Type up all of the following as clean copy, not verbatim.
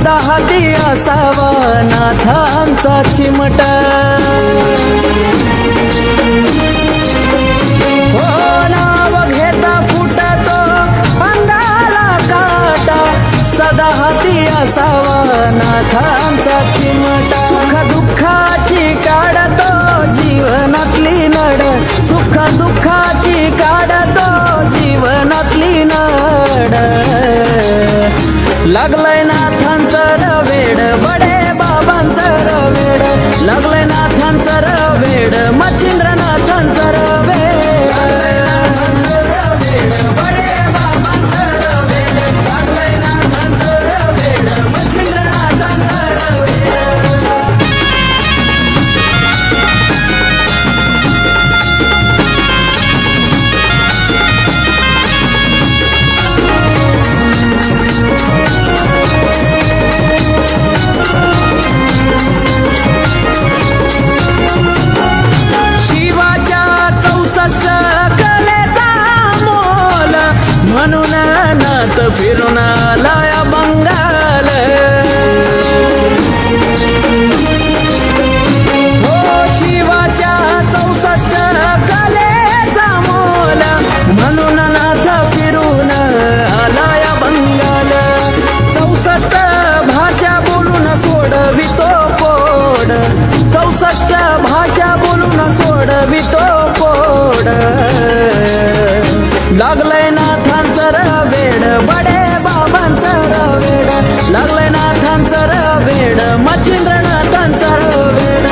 सदा हाती असावा नाथांचा चिमट। हो नाव घेता फुटतो अंगाला काटा, सदा हाती असावा नाथांचा चिमट। सुख दुःखाची काढतो जीवनातली नड, सुख दुःखाची काढतो जीवनातली नड। लागलंय नाथांचं रवेड, बडे बाबांचं रवेड, लागलंय नाथांचं रवेड, मच्छिंद्रनाथांचं रवेड, बडे बाबांचं रवेड, लागलंय नाथांचं रवेड, मच्छिंद्रनाथांचं रवेड। म्हणून नाथ फिरून आलाय बंगाल। हो शिवाच्या 64 कलेचा मोल, म्हणून नाथ फिरून आलाय बंगाल। 64 भाषा बोलून सोडवितो पोड, 64 भाषा बोलून सोडवितो पोड। लागलंय नाथांचं रवेड, बडे बाबांचं रवेड, लागलंय नाथांचं रवेड, मच्छिंद्रनाथांचं रवेड,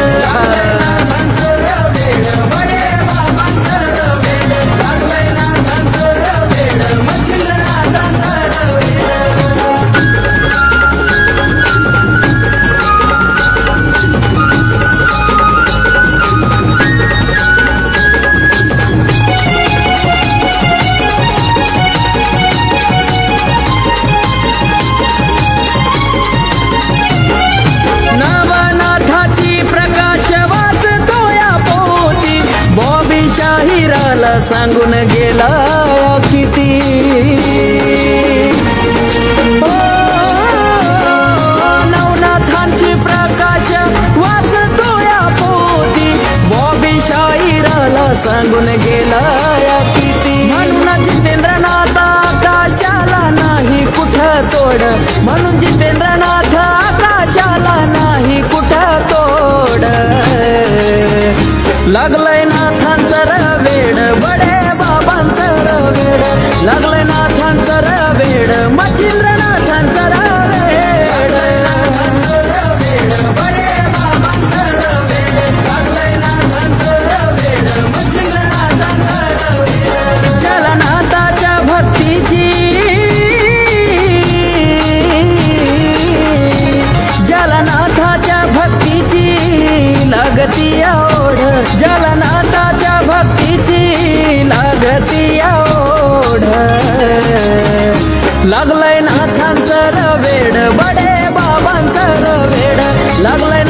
बडे बाबांचं रवेड, लागलंय नाथांचं रवेड, मच्छिंद्रनाथांचं रवेड। सांगून गेला किती, नवनाथांची प्रकाश वाचतो या पोती, बॉबी शाहिराला सांगून गेला किती। म्हणून जितेंद्रनाथ आकाशाला नाही कुठं तोड, म्हणून जितेंद्रनाथ आकाशाला नाही कुठं तोड। लागलंय नाथांचं रवेड, बडे बाबांचं रवेड, लागलंय नाथांचं रवेड, मच्छिंद्रनाथांचं रवेड, बडे बाबांचं रवेड, लागलंय नाथांचं रवेड, मच्छिंद्रनाथांचं रवेड। जलनाथाच्या भक्तीची, जलनाथाच्या भक्तीची लागती ओढ, जलनाथाच्या भक्तीची लागती ओढ। लागलंय नाथांचं रवेड, बडे बाबांचं रवेड, लागलंय